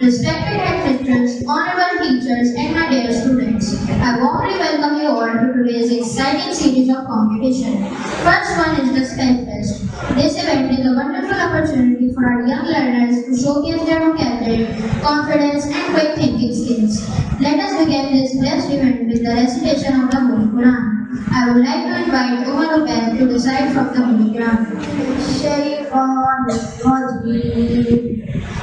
Respected head teachers, honorable teachers, and my dear students, I warmly welcome you all to today's exciting series of competition. First one is the Spellfest. This event is a wonderful opportunity for our young learners to showcase their vocabulary, confidence, and quick thinking skills. Let us begin this blessed event with the recitation of the Holy Quran. I would like to invite Umar Ubaid to recite from the Holy Quran.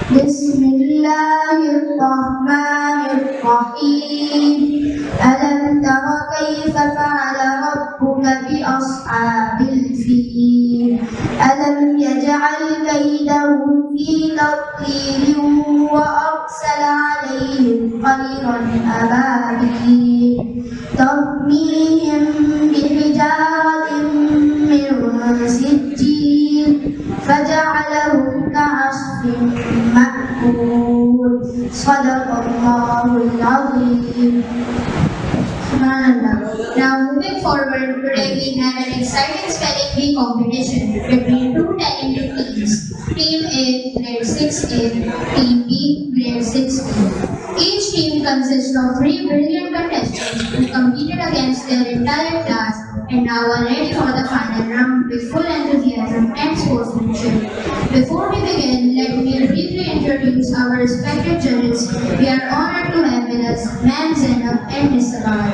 Bismillahirrahmanirrahim. Alam tara kayfa fa'ala rabbuka bi ashabil fil. Alam yaj'al kaydahum fi tadlil wa arsala 'alayhim tayran ababil. Tarmihim bihijaratin min sijil faja'alahum ka'asfin ma'kul. Sadaqallahul azim. Now moving forward, today we have an exciting spelling bee competition between two talented teams. Team A, grade 6A, Team B, grade 6B. Each team consists of 3 brilliant contestants who competed against their entire class and now are ready for the final round with full enthusiasm and sportsmanship. Before we begin, let me briefly introduce our respected judges. We are honored to have with us Ma'am Zainab and Miss Sabah.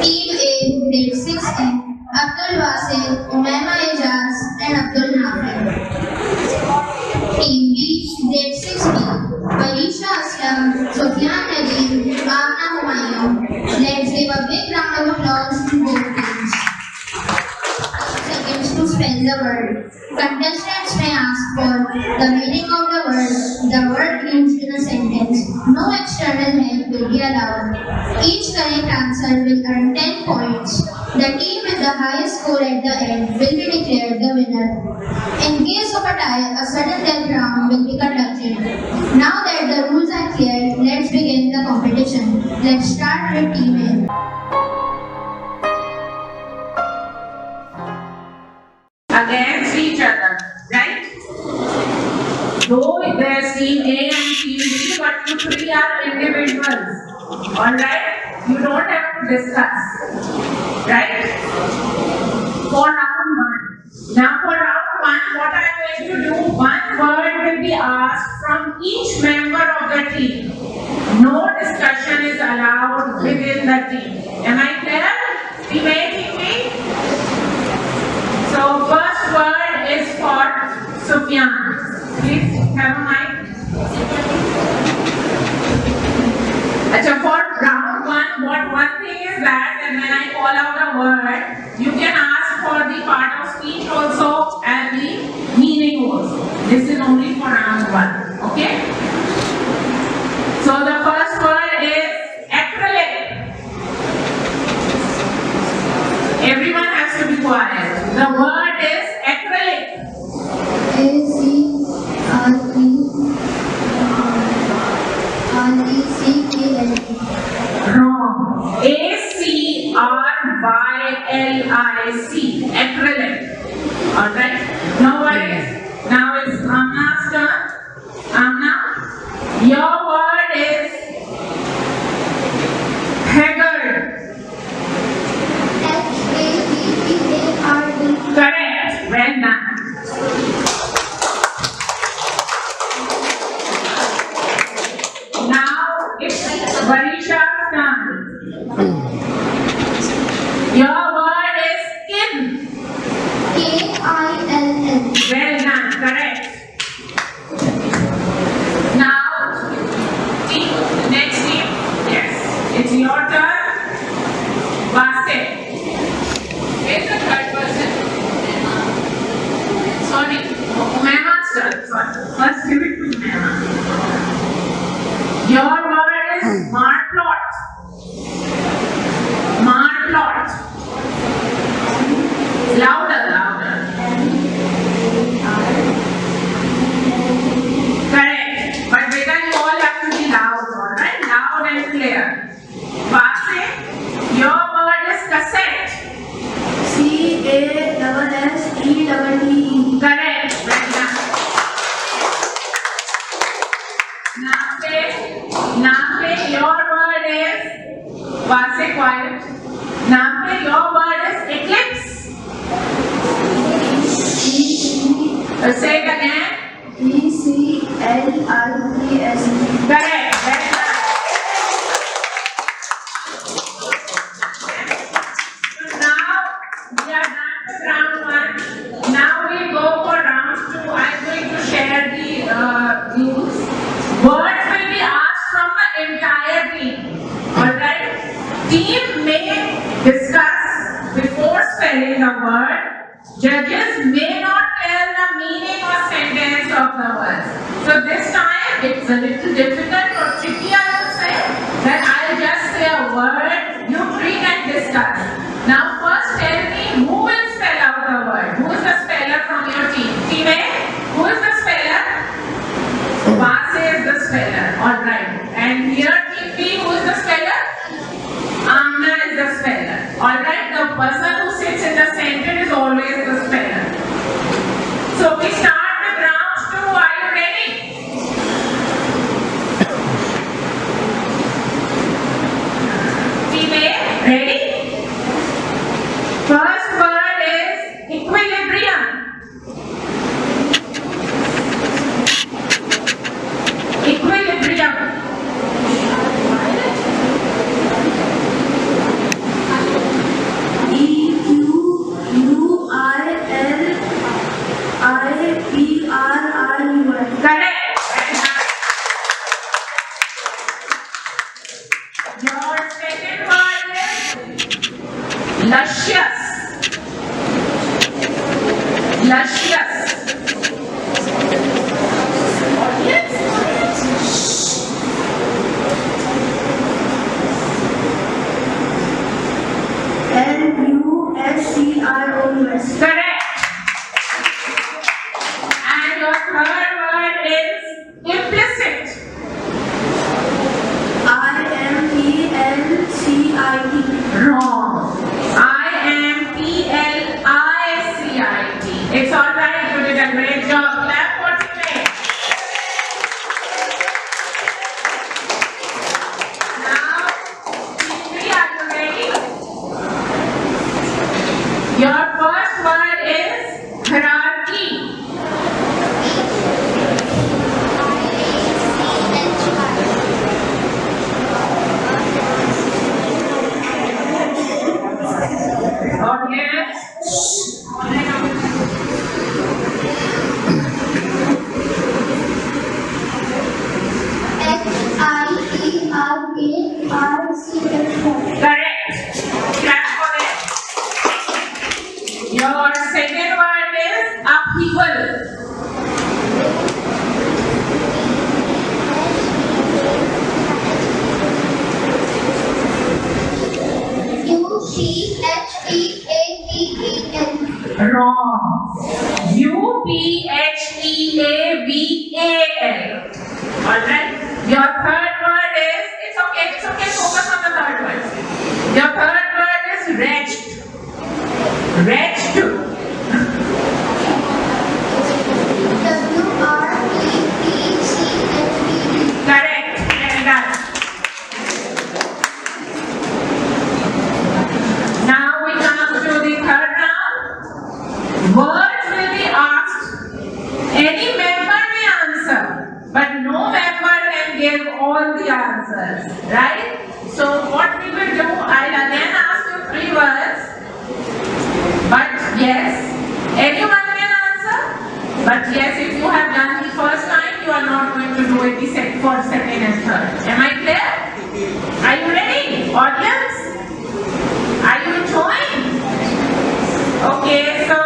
Team A, grade 6A, Abdul Wasil, Umaima Ejaz, and Abdul Nafi. Team B, grade 6B, Falisha Aslam, Sufyan Nadeem, Amna Humayun. Let's give a big round of applause to both teams. Seconds to spell the word. Contestants may ask for the meaning of the word used in a sentence. No external help will be allowed. Each correct answer will earn 10 points. The team with the highest score at the end will be declared the winner. In case of a tie, a sudden death round will be conducted. Now that the rules are clear, let's begin the competition. Let's start with Team A. Against each other, right? Though there's Team A and Team B, but you 3 are individuals. Alright? You don't have to discuss. Right? For round 1. Now for round 1, what I'm going to do, one word will be asked from each member of the team. No discussion is allowed within the team. Am I clear? Team A, Team B? So first word is for Sufyan. Please have a mic. For round 1, one thing is that, and when I call out a word, you can ask for the part of speech also and the meaning also. This is only for round 1. Okay? So the first word is acrylic. Everyone has to be quiet. The word is acrylic. Wrong. A-C-R-Y-L-I-C. Acrylic. Alright? No worries. Now it's Amna's turn. Amna, your word is haggard. H-A-G-G-A-R-D. Correct. Well done. Now it's Varisha's turn. Your word is kin. K-I-L-L. Well done. Correct. Now, next team. Yes. It's your turn. Basket. Where's the third person? Sorry. Umaima's turn. Sorry. First give it to Umaima. Your word is marplot. Marplot. Louder, louder. Correct. But beta, you all have to be loud, alright? Loud and clear. Vase, your word is cassette. C-A-S-S-E-T-T. Correct. Well done. Now your word is, Vase quiet. Now your word is eclipse. Say it again. ECLIPS. Correct. Very nice. So now we are done with round 1. Now we go for round 2. I'm going to share the rules. Words will be asked from the entire team. Alright? Team may discuss before spelling the word. Judges may not tell the meaning or sentence of the word. So this time it's a little difficult or tricky, I would say, that I'll just say a word, you three can discuss. Now first tell me who will spell out the word. Who is the speller from your team? Team A? Who is the speller? Vase is the speller. Alright. And here team B, who is the speller? Amna is the speller. Alright. The person who sits in the center is always the speller. So we start with round 2. Are you ready? Team A, ready? First word is equilibrium. Equilibrium. EQUILIPRIUM. Correct. Your second word is luscious. Luscious. Audience? LUSCIOUS. Correct. And your third word is implicit. IMPLCIT. Wrong. IMPLICIT. It's alright, you did a great job. Clap for today. Now, team B, are you ready? Your first word is hierarchy. Audience? Correct. Clap for it. Your second word is upheaval. Wrong. UPHEAVAL. Alright. Your third word is, it's okay, focus on the third word. Your third word is wretched. Wretched. Correct. Well done. Now we come to the third round. Words will be asked. Any member may answer, but no member can give all the answers. Right? So what we will do, I'll again ask you 3 words. But yes, everyone can answer. But yes, if you have done the first time, you are not going to do it for second and third. Am I clear? Are you ready? Audience? Are you enjoying? Okay, so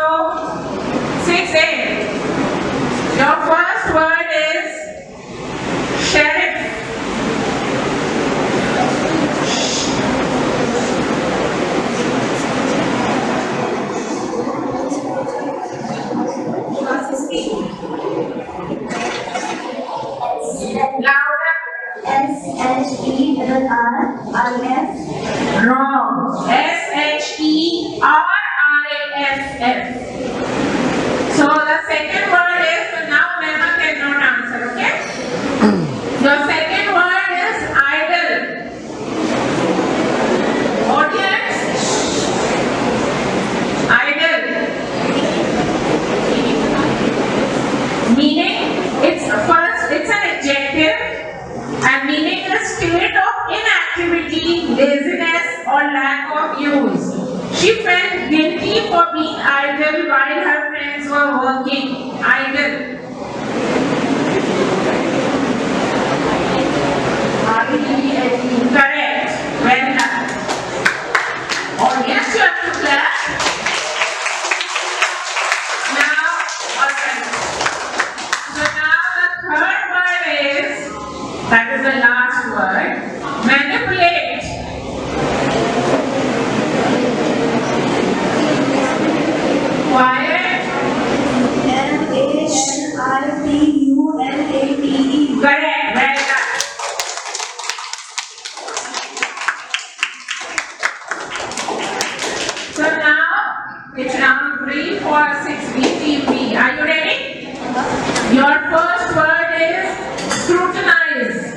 6A. Your first word is sheriff. Louder. SHERRIF. Wrong. SHERRIFF. So the second word is, so now Mema cannot answer, okay? Your second word state of inactivity, laziness, or lack of use. She felt guilty for being idle while her friends were working. Idle. Correct. Well done. Audience, you have to clap. Now, alright. So now the third word is, that is the last word, manipulate. Quiet. manipulate. Correct. Well done. So now it's round 3, 4, 6, B, team B. Are you ready? Your first word is scrutinize.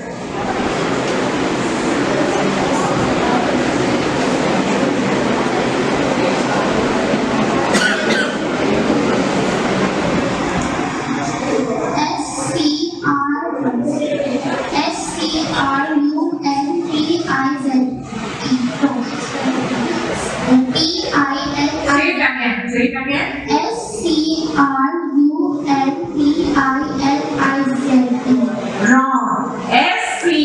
Say it again. Say it again. Wrong. Scrutinize.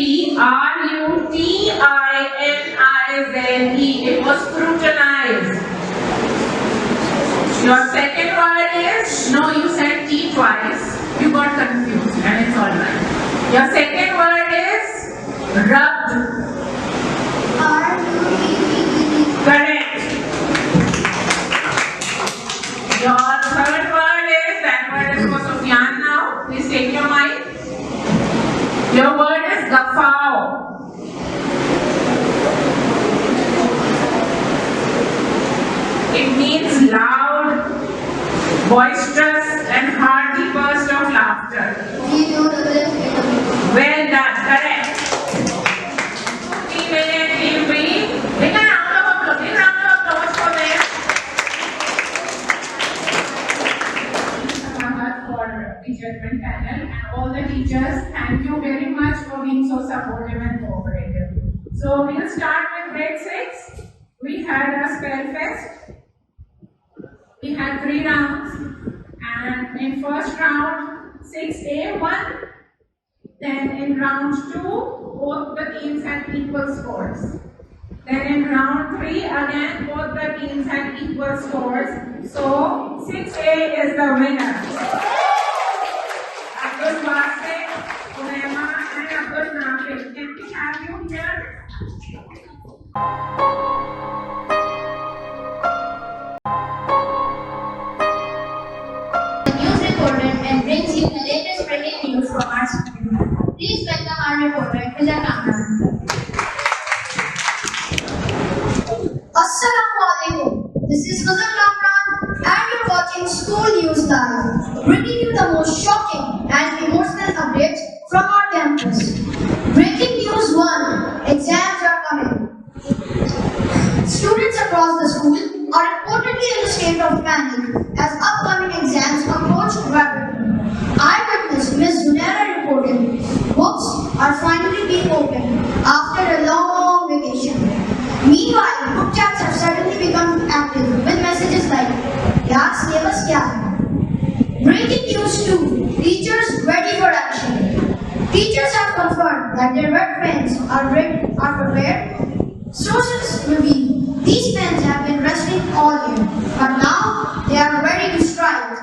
It was scrutinize. Your second word is, no, you said T twice. You got confused and it's alright. Your second word is rubbed. Correct. Your third word is, that word is for Sufyan now. Please take your mic. Your word is gafao. It means loud, boisterous and hearty burst of laughter. Well done, correct. Team A and Team B, take a round of applause. Big round of applause for them. For the judgment panel and all the teachers, thank you very much for being so supportive and cooperative. So we'll start with grade 6. We had a Spellfest. We had 3 rounds, and in first round 6A won. Then in round 2, both the teams had equal scores. Then in round 3, again both the teams had equal scores. So 6A is the winner. Abdul Basit, Unema, and Abdul Nafi. Can we have you here? And brings you the latest breaking news from our school. Please welcome our reporter, Mr. Kamran. Assalamu alaikum. This is Mr. Kamran and you're watching School News Live, bringing you the most shocking and emotional updates from our campus. Breaking news 1. Exams are coming. Students across the school are reportedly in a state of panic as upcoming exams approach rapidly. Eyewitness Ms. Zunaira reported books are finally being opened after a long vacation. Meanwhile, group chats have suddenly become active with messages like "Yaar syllabus kya hai?" Breaking news 2. Teachers ready for action. Teachers have confirmed that their red pens are prepared. Sources reveal these pens have been resting all year, but now they are ready to strike.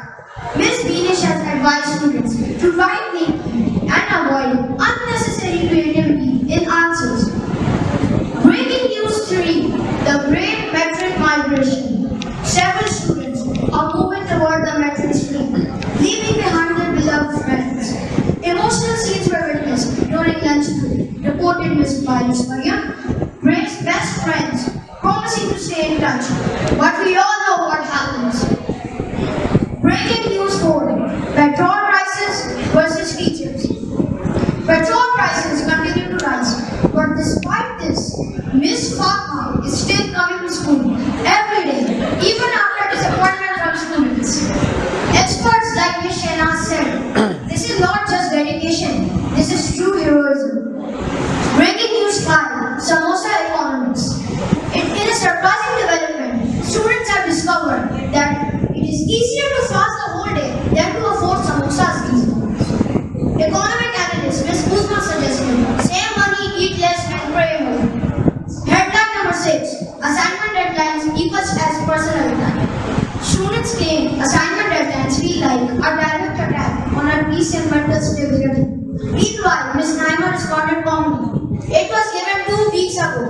Ms. Beanish has advised students to write neatly and avoid unnecessary creativity in answers. Breaking news 3. The Great Metric Migration. Several students are moving toward the metric stream, leaving behind their beloved friends. Emotional scenes were witnessed during lunch break, reported Ms. Bilis Maryam. Great's best friends promising to stay in touch, but we all know what happens. Breaking news 4. Petrol prices versus teachers. Petrol prices continue to rise, but despite this, Miss Fatma is still coming to school every day, even after disappointment from students. Experts like Ms. Shehnaz said, this is not just dedication, this is true heroism. Breaking easier to fast the whole day than to afford samosas these days. Economic analyst Ms. Uzma suggested, save money, eat less, and pray more. Headline number 6. Assignment deadlines equals as personal time. Students claim assignment deadlines feel like a direct attack on our peace and mental stability. Meanwhile, Ms. Naima responded calmly. It was given 2 weeks ago.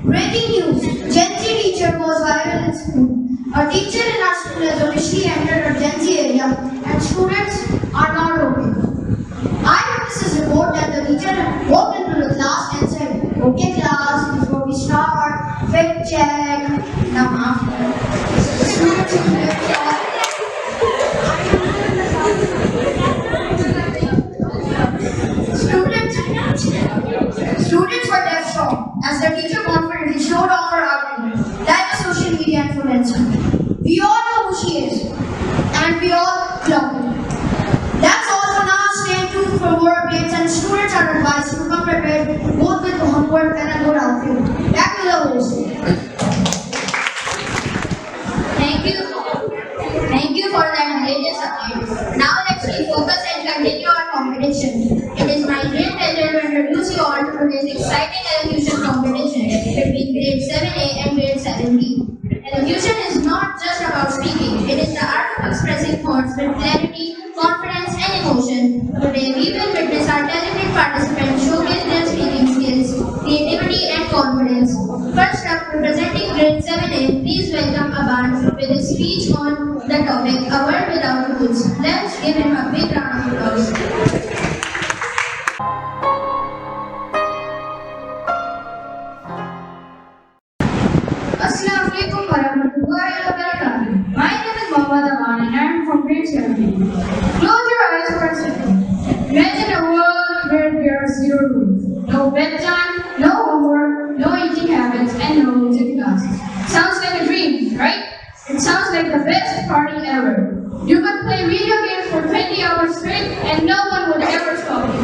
Breaking news. Gen Z teacher goes viral in school. A teacher in our school has officially entered a Gen Z area and students are not okay. Eyewitnesses report that the teacher walked into the class and said, "Okay class, before we start, fact check." Now after. Students who left Students were left shocked as the teacher confidently showed off her outfit like a social media influencer. We all know who she is, and we all love her. That's all for now. Stay tuned for more updates, and students are advised to come prepared both with homework and a good outfit. Back to the host. Thank you for that latest update. Now let's refocus and continue our competition. It is my great pleasure to introduce you all to today's exciting elocution competition between grade 7A and grade 7B. Elocution is not just about speaking, it is the art of expressing thoughts with clarity, confidence, and emotion. Today we will witness our talented participants showcase their speaking skills, creativity, and confidence. First up, representing grade 7A, please welcome Aban with his speech on the topic, A World Without Rules. Let's give him a big round of applause. Assalamu alaikum warahmatullahi wabarakatuh. My name is Mohammad Aman and I am from grade 7. Close your eyes for a second. Imagine a world where there are 0 rules. No bedtime, no homework, no eating habits, and no music classes. Sounds like a dream, right? It sounds like the best party ever. You could play video games for 20 hours straight and no one would ever stop you.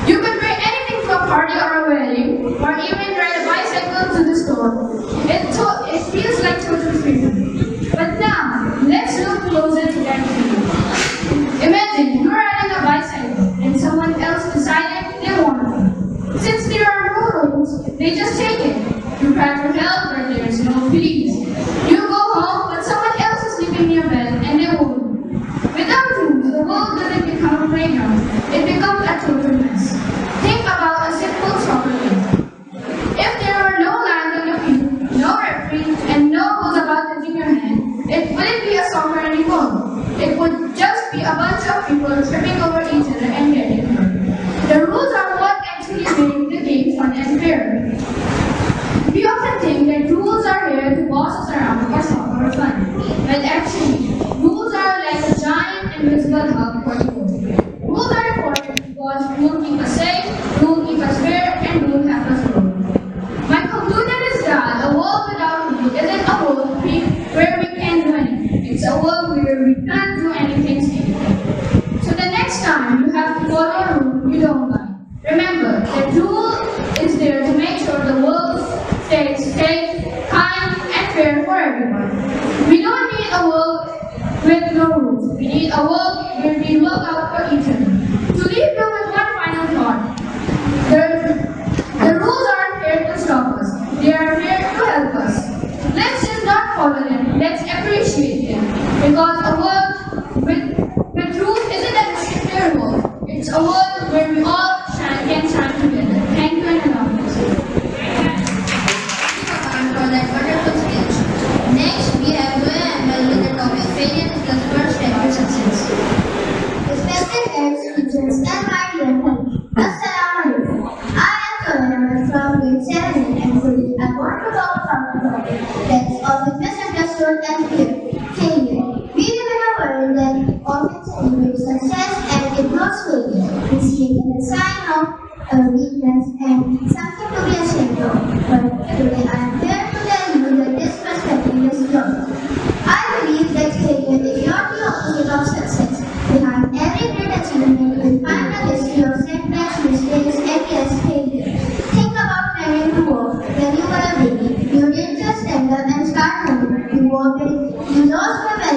You could wear anything to a party or a wedding, or even ride a bicycle to the store. It feels like total freedom. But now, let's look closer to that freedom. Imagine you're riding a bicycle and someone else decided they want to. Since there are no rules, they just take it. You try to help, but there's no please. You go home, but someone else is sleeping in your bed and they won't. Without rules, the world doesn't become a playground. It becomes a total mess. Think about a simple soccer game. If there were no lines on the field, no referee, and no rules about touching your hand, it wouldn't be a soccer anymore. It would just be a bunch of people tripping over each other and getting hurt. The rules are what actually make the game fun and fair. We often think that rules are here to boss us around or stop our fun. But actually, rules are like a giant invisible hug for the world. Rules are important because rules keep us safe, rules keep us fair, and rules help us grow. My conclusion is that a world without rules isn't a world where we can't do anything. It's a world where we can't do anything safely. So the next time you have to follow a rule you don't like, remember that rule is there to make sure the world stays safe, kind, and fair for everyone. We don't need a world with no rules. We need a world where we look out for each other. To leave you with one final thought. The rules aren't here to stop us. They are here to help us. Let's just not follow them. Let's appreciate them. Because a world with rules isn't a restricted world. It's a world where we all can shine together. Thank you and allow me. For that wonderful speech. Next, we have Zoya Amal with the topic, Failure is the first step to success. Respected heads, teachers, and my dear friends, Assalamu alaikum. I am Zoya from grade 7 and today I want to talk about a topic that's often misunderstood and feared, failure. We live in a world that often celebrates success and ignores failure. We see it as a sign of a weakness and something to be ashamed of. But today I am here to tell you that this perspective is wrong. I believe that failure is not the opposite of success. Behind every great achievement, you will find a history of setbacks, mistakes, and yes, failure. Think about learning to walk when you were a baby. You didn't just stand up and start moving. You walked it. You lost your balance.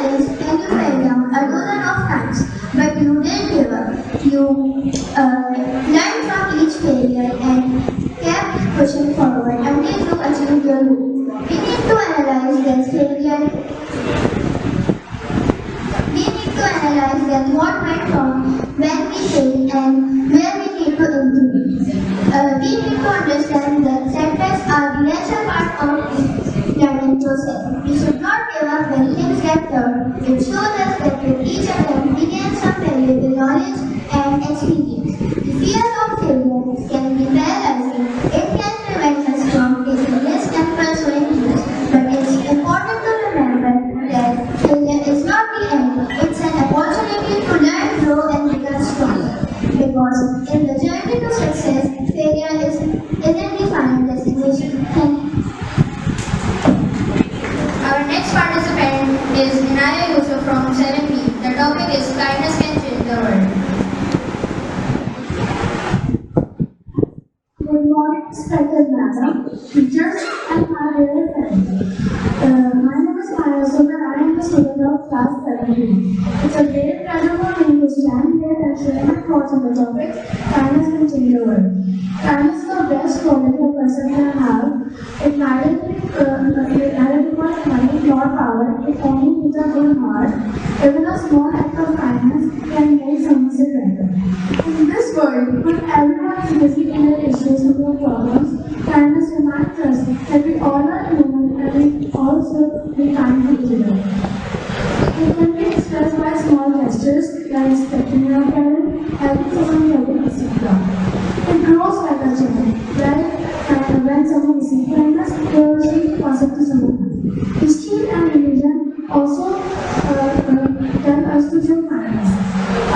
pushing forward until you achieve your goal. We need to analyze their failure. We need to analyze then what went wrong, when we failed, and where we need to improve. We need to understand that setbacks are the natural part of the learning process. We should not give up when things get tough. It shows us that with each attempt we gain some valuable knowledge and experience. The fear of failure can be paralyzing. It can prevent us from taking risks and pursuing dreams. But it's important to remember that failure is not the end. It's an opportunity to learn, grow, and become stronger. Because in the journey to success, failure isn't the final destination. Thank you. Our next participant is Inaya Yusuf from 7B. The topic is kindness can change the world. Good morning, respected madam, teachers, and my dear friends. My name is Maya Yusuf and I am the student of class 7B. It's a great pleasure for me to stand here and share my thoughts on the topic, kindness can change the world. Kindness is the best quality a person can have. It neither requires money nor power, it only needs a good heart. Even a small act of kindness can make someone's day better. In this world, when everyone is busy in their issues and their problems, kindness reminds us that we all are human and we all should be kind to each other. It can be expressed by small gestures like respecting your parent, helping someone getting a seat down. It grows like a child, right? And when someone receives kindness, he or she passes it to someone else. History and religion also tell us to show kindness.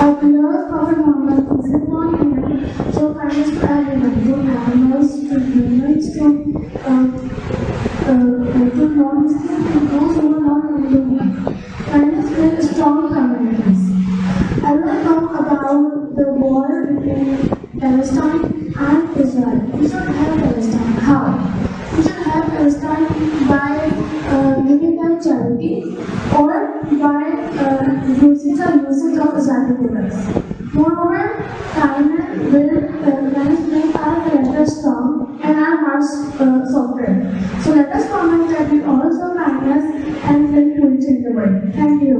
Our beloved Prophet Muhammad peace be upon him show kindness to everyone, to animals, to humans, to non-Muslims, to those who are not related to him. Kindness builds strong communities. I will talk about the war between Palestine and Israel. We should help Palestine. How? We should help Palestine by giving them charity or by using the usage of Islamic products. Moreover, kindness will make our character strong and our hearts softer. So let us comment that we all show kindness and then we will change the world. Thank you.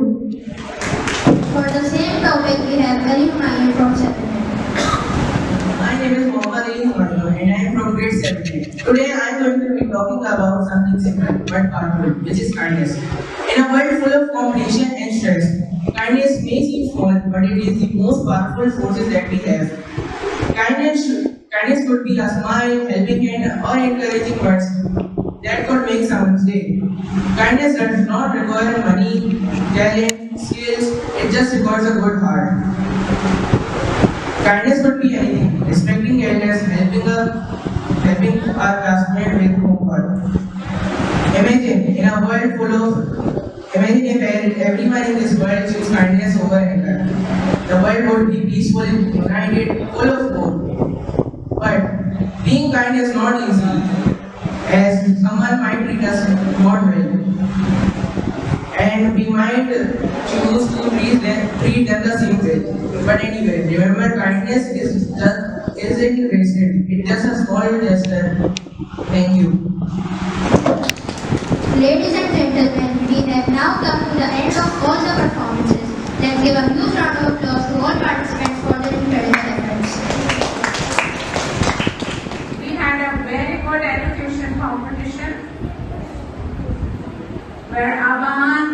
For the same topic, we have Ali Humayun from 7. My name is Mohammad Ali Humayun and I am from grade 7. Today I am going to be talking about something simple but powerful, which is kindness. In a world full of competition and stress, kindness may seem small, but it is the most powerful forces that we have. Kindness could be a smile, helping hand, or encouraging words that could make someone's day. Kindness does not require money, talent, skills, it just requires a good heart. Kindness could be anything, respecting elders, helping our classmate with homework. Imagine if everyone in this world choose kindness over anger. The world would be peaceful, united, full of hope. But being kind is not easy, as someone might treat us not well. And we might choose to treat them the same way. But anyway, remember kindness isn't wasted. It's just a small gesture. Thank you. Ladies and gentlemen, we have now come to the end of all the performances. Let's give a huge round of applause to all participants for their incredible efforts. We had a very good elocution competition where Aban,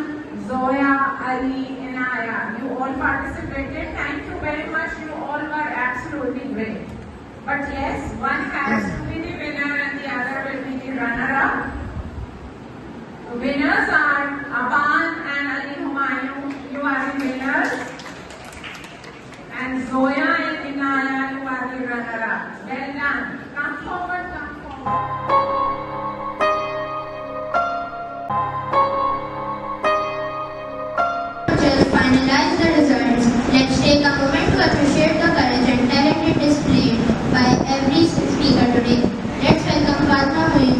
Zoya, Ali, Inaya, you all participated. Thank you very much. You all were absolutely great. But yes, one has to be the winner and the other will be the runner-up. The winners are Aban and Ali Humayun. You are the winners. And Zoya and Inaya, you are the runner-up. Well done. Come forward, come forward. Just finalize the results. Let's take a moment to appreciate the courage and talent displayed by every speaker today. Let's welcome Fatma Moin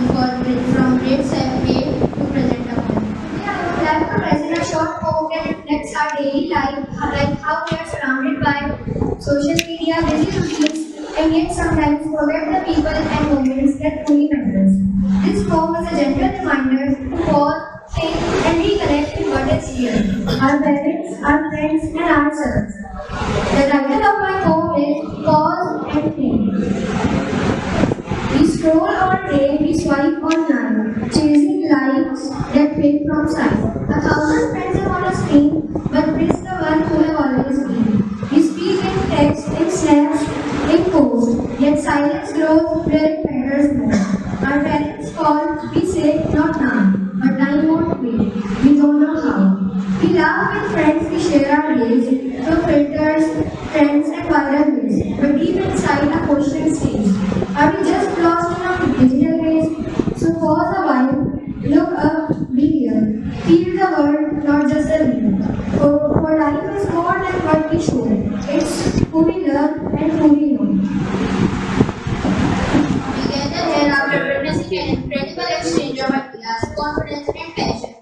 from grade 7A to present a poem. I would like to present a short poem that reflects our daily life, like how we are surrounded by social media, busy routines, and yet sometimes forget the people and moments that truly matters. This poem is a gentle reminder to pause, think, and reconnect with what is real. Our parents, our friends, and ourselves. The title of my poem is Pause and Think. We scroll all day, we swipe online, chasing likes that fade from sight. 1,000 friends are on a screen, but miss the one who have always been. We speak in text, in snaps, in posts, yet silence grows where it matters more. Our parents call, we say, not now, but time won't wait. We don't know how. We laugh with friends, we share our days, through filters, trends, and viral ways. But deep inside, a question stays. Are we just lost in our digital ways? So pause a while, look up, be real. Feel the world, not just the real. For life is more than what we show. It's who we love and who we know. We gather here after witnessing an incredible exchange of ideas, confidence, and passion.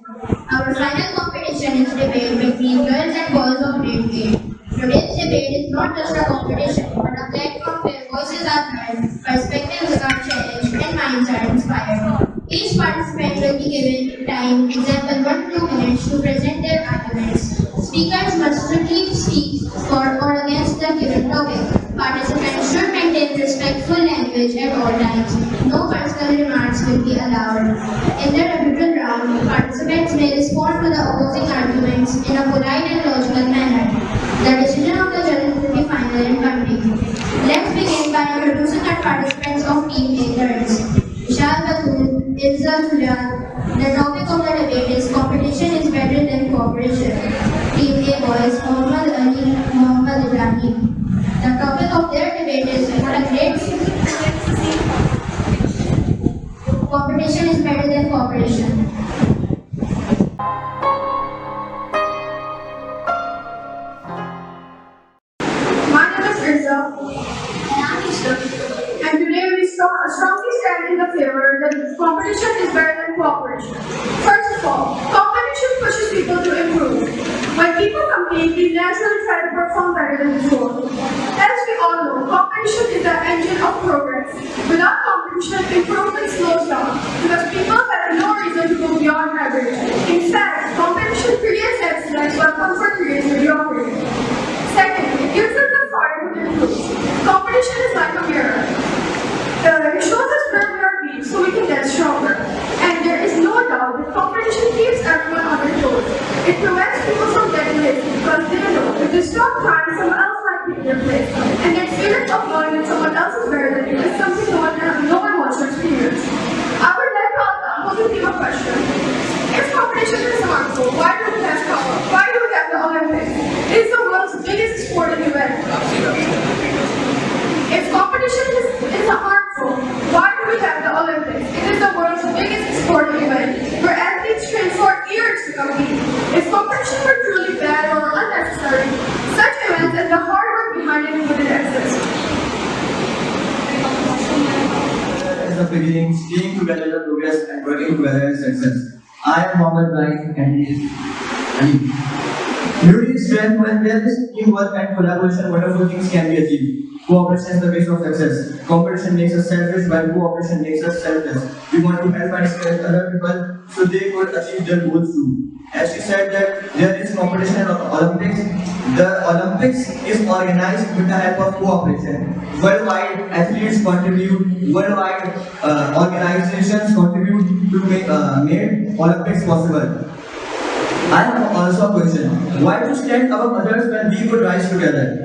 Our final competition is debate between girls and boys of grade 8. Today's debate is not just a competition, but a platform where voices are heard, perspectives are challenged, and minds are inspired. Each participant will be given time, example 1 to 2 minutes, to present their arguments. Speakers must strictly speak for or against the given topic. Participants should maintain respectful language at all times. No personal remarks will be allowed. In the rebuttal round, participants may respond to the opposing arguments in a polite and logical manner. The decision of the judges will be final and binding. Let's begin by introducing our participants of Team A girls. Vishal Batul, Ilza Julia. The topic of the debate is competition is better than cooperation. Team A boys, Muhammad Ali, Muhammad Ibrahim. The topic of their debate is what a great competition is better than cooperation. My name is Irza, and today we strongly stand in the favor that competition is better than cooperation. First of all, competition pushes people to improve. When people compete, they naturally try to perform better than before. As we all know, competition is the engine of progress. Without competition, improvement slows down because people have no reason to go beyond average. In fact, competition creates excellence while comfort creates mediocrity. Second, it gives us the fire to improve. Competition is like a mirror. It shows us where we are weak so we can get stronger. And there is no doubt that competition keeps everyone on their toes. It prevents people from getting lazy because they know if they stop trying, someone else might take their place. And that feeling of knowing that someone else is better than you is something no one wants to experience. I would like to ask the opposing team a question. If competition is harmful, why do we have power? Why do we have the Olympics? It is the world's biggest sporting event. If competition is harmful, why do we have the Olympics? It is the world's biggest sporting event, where athletes train for years to compete. If competition were truly bad or unnecessary, such events and the hard work behind it wouldn't exist. At the beginning, staying together is progress and working together is success. I am Mohammed Ibrahim and he is Ali. Unity is strength. When there is teamwork and collaboration, wonderful things can be achieved. Cooperation is the base of success. Competition makes us selfish, while cooperation makes us selfless. We want to help and inspire other people so they could achieve their goals too. As she said that there is competition in the Olympics. The Olympics is organized with the help of cooperation. Worldwide athletes contribute, worldwide organizations contribute to make Olympics possible. I have also a question. Why to stand above others when we could rise together?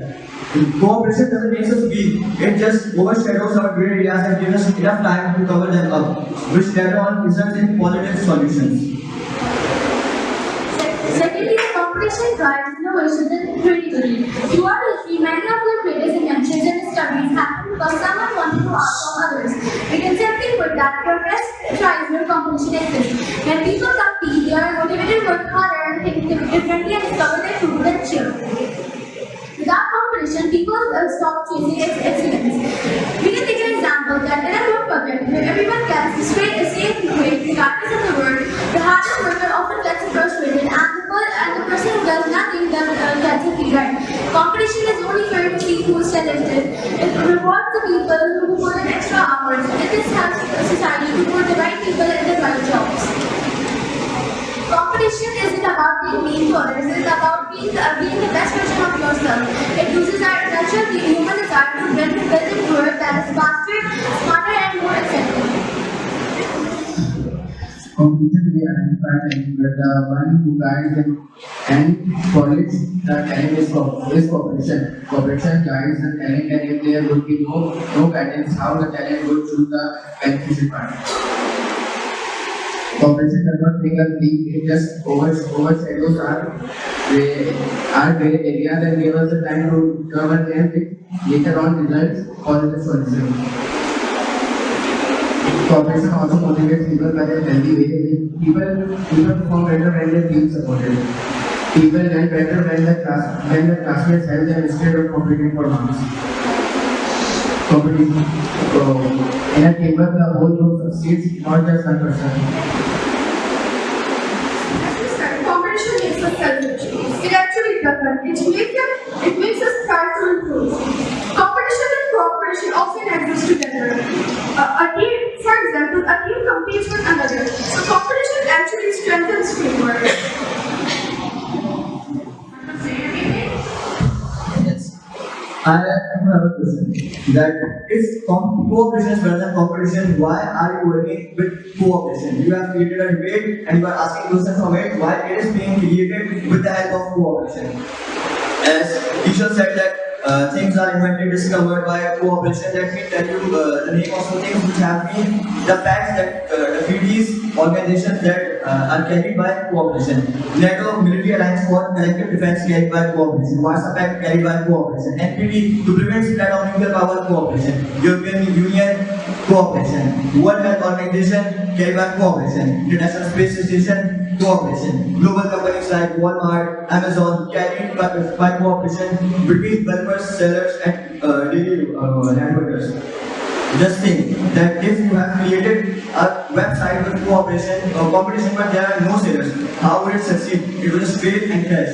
Cooperation doesn't make us weak. It just overshadows our gray areas and gives us enough time to cover them up, which later on results in positive solutions. Secondly, the competition drives innovation and creativity. Throughout history, many of the greatest inventions and discoveries happened because someone wanted to outperform others. We can simply put that progress thrives when competition exists. When people compete, they are motivated to work harder and think differently and discover their true potential. Without competition, people stop chasing excellence. We can take an example that in a group project where everyone gets the same grade regardless of the work, the hardest worker often gets frustrated and the person who does nothing gets a feedback. Competition is only fair to see who is talented. It rewards the people who put in extra hours rewards, and this helps society to put the right people in the right jobs. Competition isn't about being mean to others, it's about being the best version of yourself. It uses our natural human desire to build a world that is faster, smarter, and more acceptable. Competition to be identified but the one who guides and follows the talent is cooperation. Cooperation guides the talent, and if there would be no guidance, how the talent would choose the beneficial part. Cooperation does not make us weak, it just overshadows our gray areas and gives us the time to cover them with later on results or the solution. Cooperation also motivates people by a healthy way. People perform better when they feel supported. People learn better when the classmates help them instead of competing for marks. Competition. In a teamwork, the whole group succeeds, not just one person. As we said, competition makes us selfish. It actually doesn't. It makes us try to improve. Competition and cooperation often exist together. For example, a team competes with another. So competition actually strengthens teamwork. Yes. I have a question. That if cooperation is better than competition, why are you working with cooperation? You have created a debate and you are asking questions from it why it is being created with the help of cooperation. As teacher said that things are invented, discovered by cooperation. Let me tell you the name of some things which have been the facts that the treaties, organizations that are carried by cooperation. NATO, Military Alliance for Collective Defense carried by cooperation. Warsaw Pact carried by cooperation. NPT to prevent spread of nuclear power cooperation. European Union cooperation. World Health Organization carried by cooperation. International Space Station cooperation. Global companies like Walmart, Amazon carried by cooperation between developers, sellers, and daily networkers. Just think that if you have created a website with cooperation or competition but there are no sellers, how would it succeed? It will just fail and crash.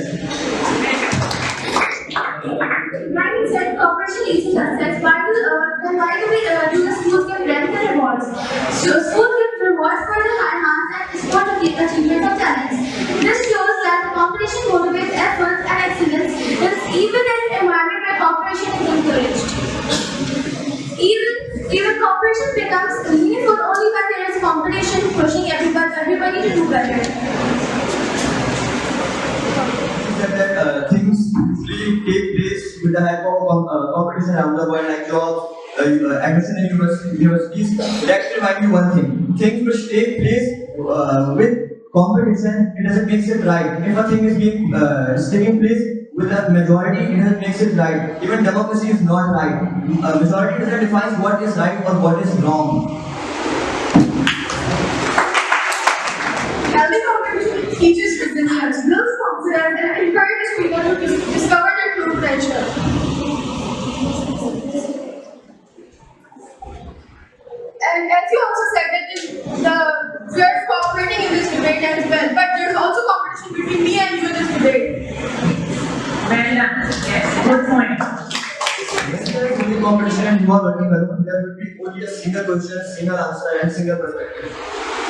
Like you said, cooperation leads to success. Why do the schools give rent and rewards? So schools give rewards for the high marks and sport achievement of talents. This shows that competition motivates effort and excellence, even in an environment where cooperation is encouraged. Even cooperation becomes meaningful only when there is competition pushing everybody to do better. That things usually take place with the help of competition around the world, like jobs, admission in universities. Let's remind you one thing: things which take place with competition, it doesn't make it right. If a thing is being taking place with a majority, it doesn't make it right. Even democracy is not right. Majority doesn't define what is right or what is wrong. Healthy competition teaches resilience, builds confidence, and encourages people to discover their true potential. And as you also said that we are cooperating in this debate as well, but there's also competition between me and you in this debate. Well done. Yes, good point. When there is only competition and you are working alone, there will be only a single question, single answer, and single perspective.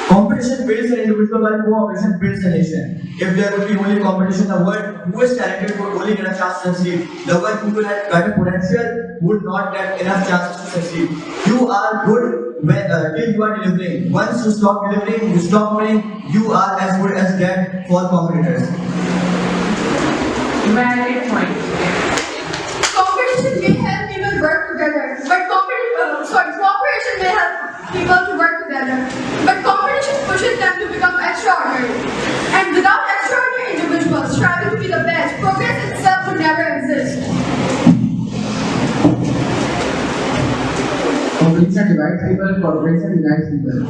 Competition builds an individual while cooperation builds a nation. If there would be only competition, the one who is talented would only get a chance to succeed. The one who will have better potential would not get enough chances to succeed. You are good till you are delivering. Once you stop delivering, you stop winning, you are as good as dead for competitors. Valid point. Competition may help people work together, but cooperation may help people to work together, but competition pushes them to become extraordinary. And without extraordinary individuals striving to be the best, progress itself would never exist. Competition divides people, cooperation unites people.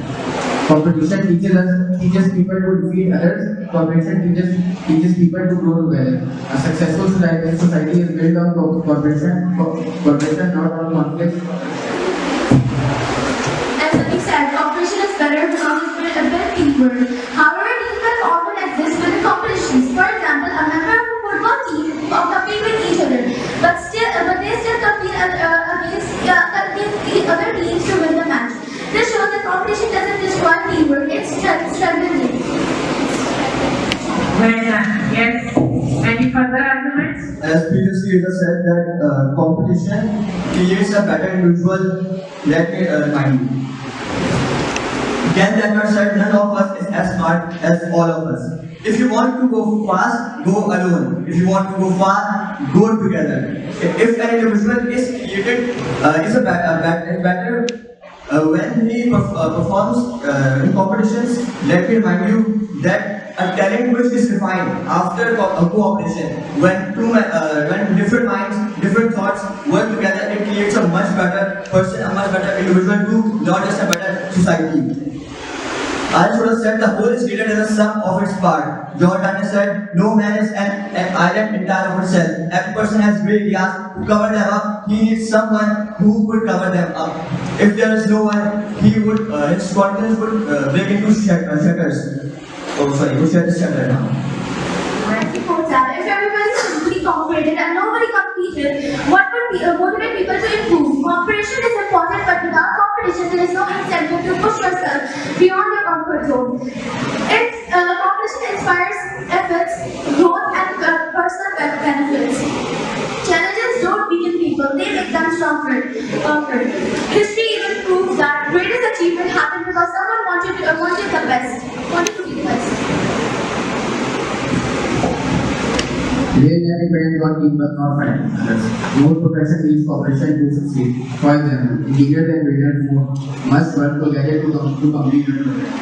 Competition teaches people to defeat others. Cooperation teaches people to grow together. A successful society is built on cooperation, not on conflict. As Sadiq said, cooperation is better because it's built teamwork. However, teamwork often exists within competitions. For example, a member of a football team compete with each other, but they still compete against the other teams to win the match. important teamwork in strategy. Well done. Yes. Any further arguments? As previously it was said that competition creates a better individual. Let me remind you. Again, that was said, none of us is as smart as all of us. If you want to go fast, go alone. If you want to go far, go together. If an individual is created, is better when he performs in competitions. Let me remind you that a talent which is refined after cooperation, when different minds, different thoughts work together, it creates a much better person, a much better individual too, not just a better society. I should have said the whole is greater than the sum of its part. John Daniel said, no man is an island entire of itself. Every person has great ideas to cover them up. He needs someone who could cover them up. If there is no one, his confidence would break into shatters. Oh, sorry, we shatter now. If everyone is simply cooperated and nobody competed, what would motivate people to improve? Cooperation is important, but without competition, there is no incentive to push yourself beyond your comfort zone. Competition inspires efforts, growth, and personal benefits. Challenges don't weaken people, they make them stronger. History even proves that greatest achievement happened because someone wanted the best, wanted to be the best. Real life depends on teamwork, not fighting others. Most profession needs cooperation to succeed. For example, engineers and builders must work together to complete a project.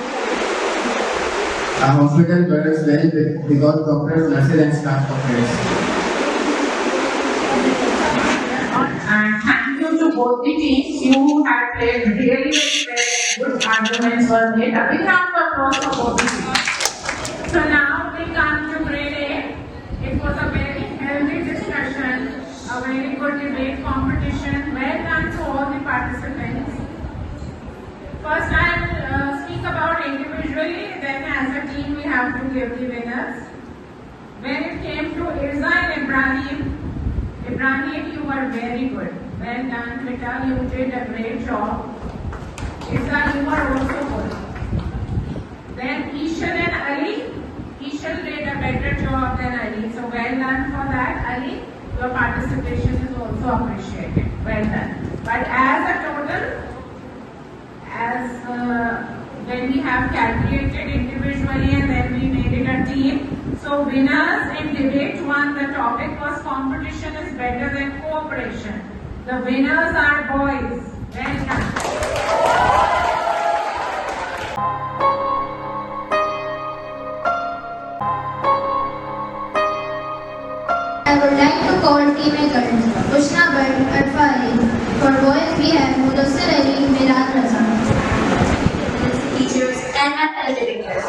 A hospital works well because doctors, nurses, and staff cooperate. And thank you to both the teams. You have played really good arguments were made. A big round of applause for both the teams. So now we come to grade A. It was a very healthy discussion, a very good debate competition. Well done to all the participants. First, I'll speak about individually, then as a team we have to give the winners. When it came to Irza and Ibrahim, you were very good. Well done, Rita, you did a great job. Irza, you were also good. Then Ishal and Ali, Ishal did a better job than Ali. So well done for that, Ali. Your participation is also appreciated. Well done. But as a total, when we have calculated individually and then we made it a team. So winners in debate 1, the topic was competition is better than cooperation. The winners are boys. Well done. I would like to call team A girls, Ushna Bhatt and Farhi. For boys, we have Mudassir Ali, Mirad Raza. Teachers and my fellow debaters.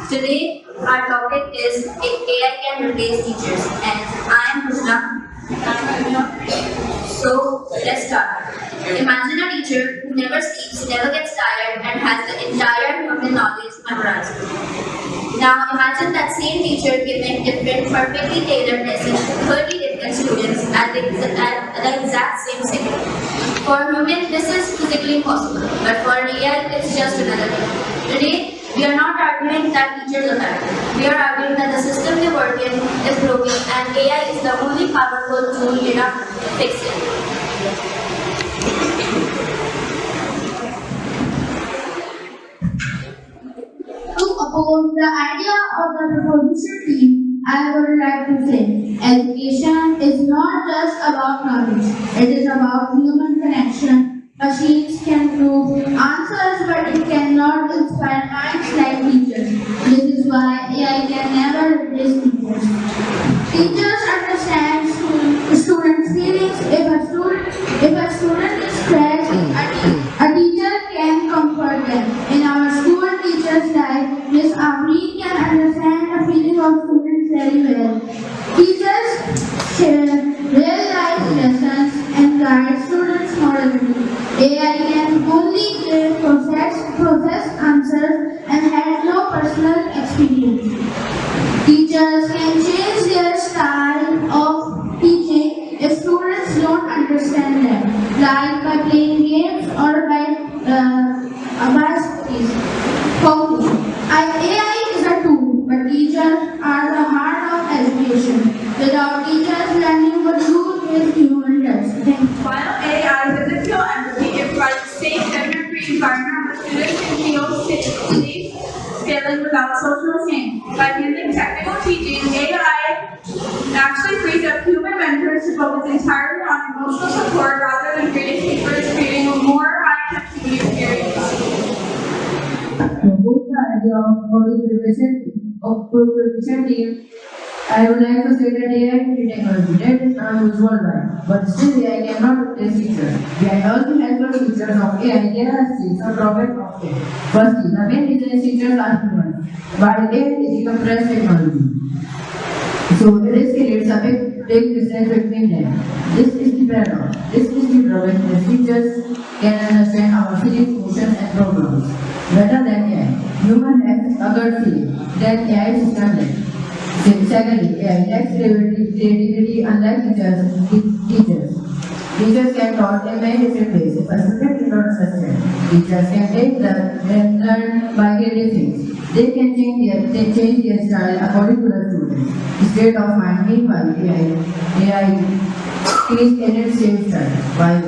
Today, our topic is AI can replace teachers, and I am Husna. So, let's start. Imagine a teacher who never sleeps, never gets tired, and has the entire human knowledge memorized. Now, imagine that same teacher giving different, perfectly tailored lessons to 30 different students at the exact same second. For humans, this is physically impossible, but for AI, it's just another thing. Today, we are not arguing that teachers are bad. We are arguing that the system they work in is broken and AI is the only powerful tool enough to fix it. To oppose the idea of the proposition team, I would like to say, education is not just about knowledge, it is about human connection. Machines can prove answers, but it cannot inspire minds like teachers. This is why AI can never replace teachers. Teachers understand students' feelings. If a student is stressed, a teacher can comfort them. In our school teachers' life, Miss Amreen can understand the feeling of students very well. Teachers share real-life lessons and guide students morally. AI can only process answers and has no personal experience. Teachers can change their style of teaching if students don't understand them, like by playing games or by studies. students can feel safe failing without social shame. By using technical teaching, AI actually frees up human mentors to focus entirely on emotional support rather than grading papers, creating a more high-touch student experience. To boost the idea of preparation team, I would like to say that AI is technology that is now usual right, but still AI cannot replace teachers. AI also helpful features of AI. There are six drawbacks of it. Firstly, the main reason is teachers are human, while AI is a compressed technology. So this creates a big distance between them. This is the paradox. This is the drawback that teachers can understand our feelings, emotions, and problems better than AI. Human has a gut feeling, then AI system lacks. Secondly, AI lacks creativity unlike teachers. Teachers can taught in many different ways. If a student is not understand, teachers can take and learn by creating things. They can change their style according to the student. State of mind, meanwhile, AI is in its same style. While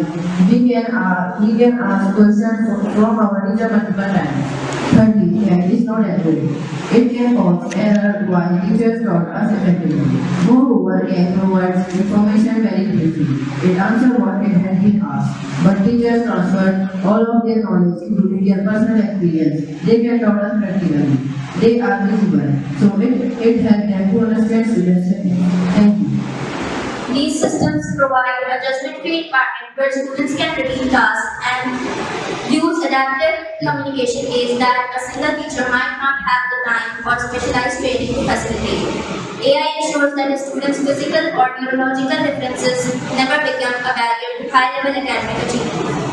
we can ask questions from our teacher multiple times. Thirdly, AI is not accurate. It can cause error while teachers taught us effectively. Moreover, AI provides information very briefly. It answers what it has been asked. But teachers transfer all of their knowledge, including their personal experience. They can taught us practically. They are visible. So it helps them to understand students. Thank you. These systems provide a judgment-free environment where students can review tasks and use adaptive communication aids that a single teacher might not have the time or specialized training to facilitate. AI ensures that a student's physical or neurological differences never become a barrier to high-level academic achievement.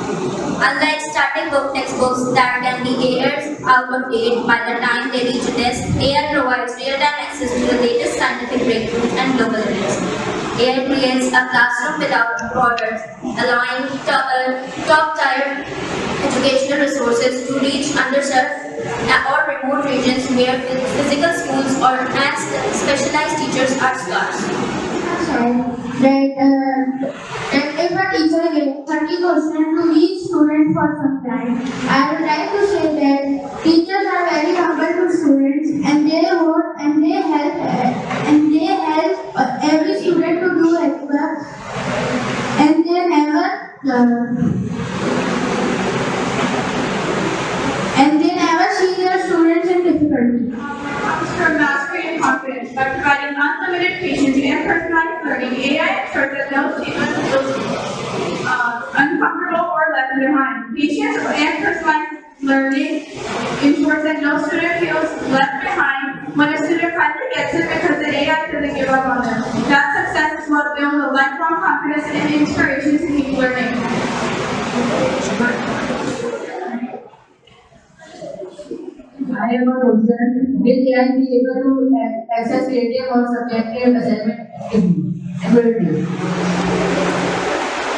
Unlike static textbooks that can be years out of date by the time they reach a desk, AI provides real-time access to the latest scientific breakthroughs and global events. AI creates a classroom without borders, allowing top-tier educational resources to reach underserved or remote regions where physical schools or specialized teachers are scarce. That if a teacher gave 30 questions to each student for some time, I would like to say that teachers are very humble to students and they help every student to do extra and they never see their students in difficulty. For mastery and confidence, by providing unlimited patience and personalized learning, AI ensures that no student feels uncomfortable or left behind. Patience and personalized learning ensures that no student feels left behind when a student finally gets it because the AI doesn't give up on them. That success is what builds a lifelong confidence and inspiration to keep learning. I have a question. Will AI be able to access creative or subjective assignment ability?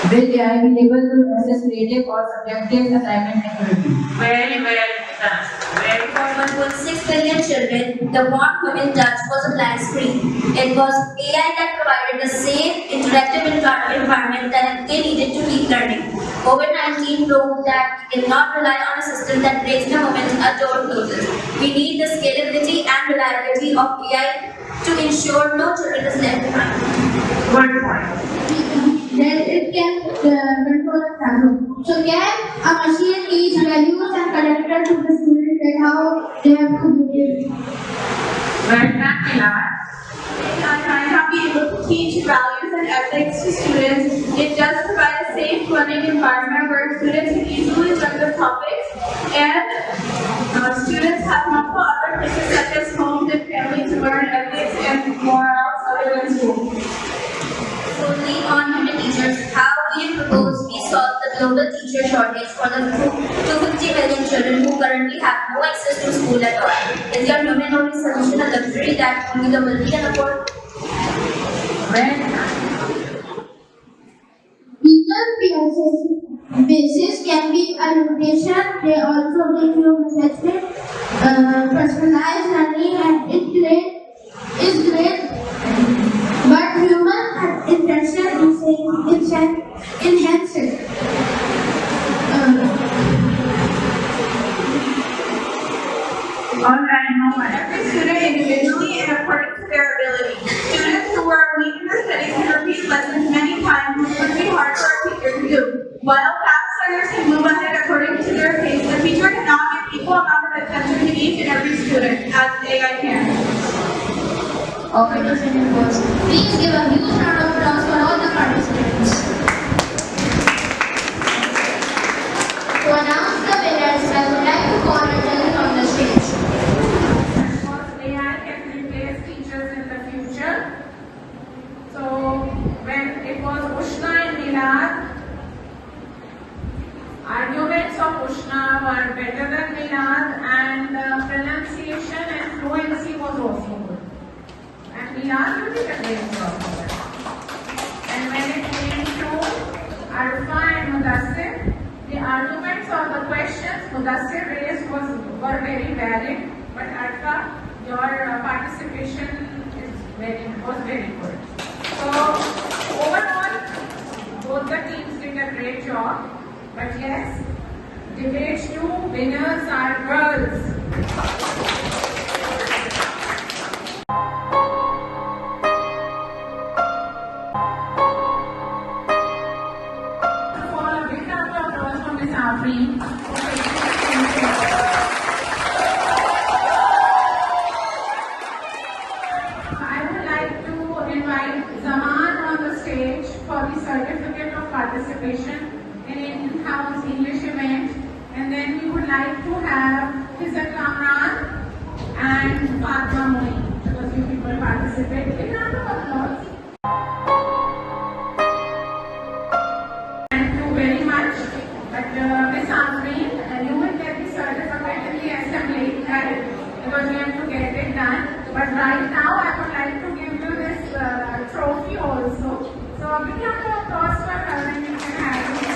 Will AI be able to access creative or subjective assignment ability? Very well done. Very For 1.6 billion children, the What Women Touch was a blank screen. It was AI that provided a safe, interactive environment that they needed to keep learning. COVID-19 proved that we cannot rely on a system that breaks the moment a door closes. We need the scalability and reliability of AI to ensure no children is left behind. good point. That it can control the classroom. So can a machine teach values and character to the student and how they have to behave? Well done, Pilar. AI might not be able to teach values and ethics to students. It does provide a safe learning environment where students can easily learn the topics and students have multiple other places such as homes and family to learn ethics and morals other than school. Solely on human teachers, how do you propose we solve the global teacher shortage for the 250 million children who currently have no access to school at all? Is your human-only solution a luxury that only the wealthy can afford? Teachers' basis can be a limitation. They also include assessment, personalized learning, and it is great. But human intention enhance it. lessons many times, which would be hard for a teacher to do. While class learners can move ahead according to their pace, the teacher cannot give equal amount of attention to each and every student, as AI can. Okay, listeners, please give a huge round of applause for all the participants. To announce the winners, I would like to call a judge on the stage. Because AI can replace teachers in the future. So when it was Ushna and Milad, arguments of Ushna were better than Milad, and pronunciation and fluency was also good. And Milad, you did a great job. And when it came to Arfa and Mudassir, the arguments or the questions Mudassir raised were very valid, but Arfa, your participation was very good. So overall, both the teams did a great job. But yes, debate 2 winners are girls. For a big round of applause for Miss Afreen. I would like to invite Zaman on the stage for the certificate of participation in in-house English event, and then we would like to have Hizat Kamran and Fatma Moin, because you people participate. Big round of applause. Thank you very much. But Miss Afreen, you will get the certificate in the assembly, right? Because you have to get it done. But right now, I would like to give you this trophy also. So a big round of applause for her, and you can have it.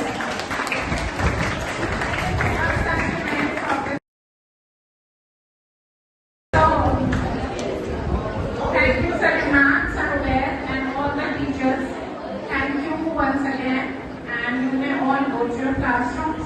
Thank you, Salima, Saruet, and all the teachers. Thank you once again, and you may all go to your classrooms.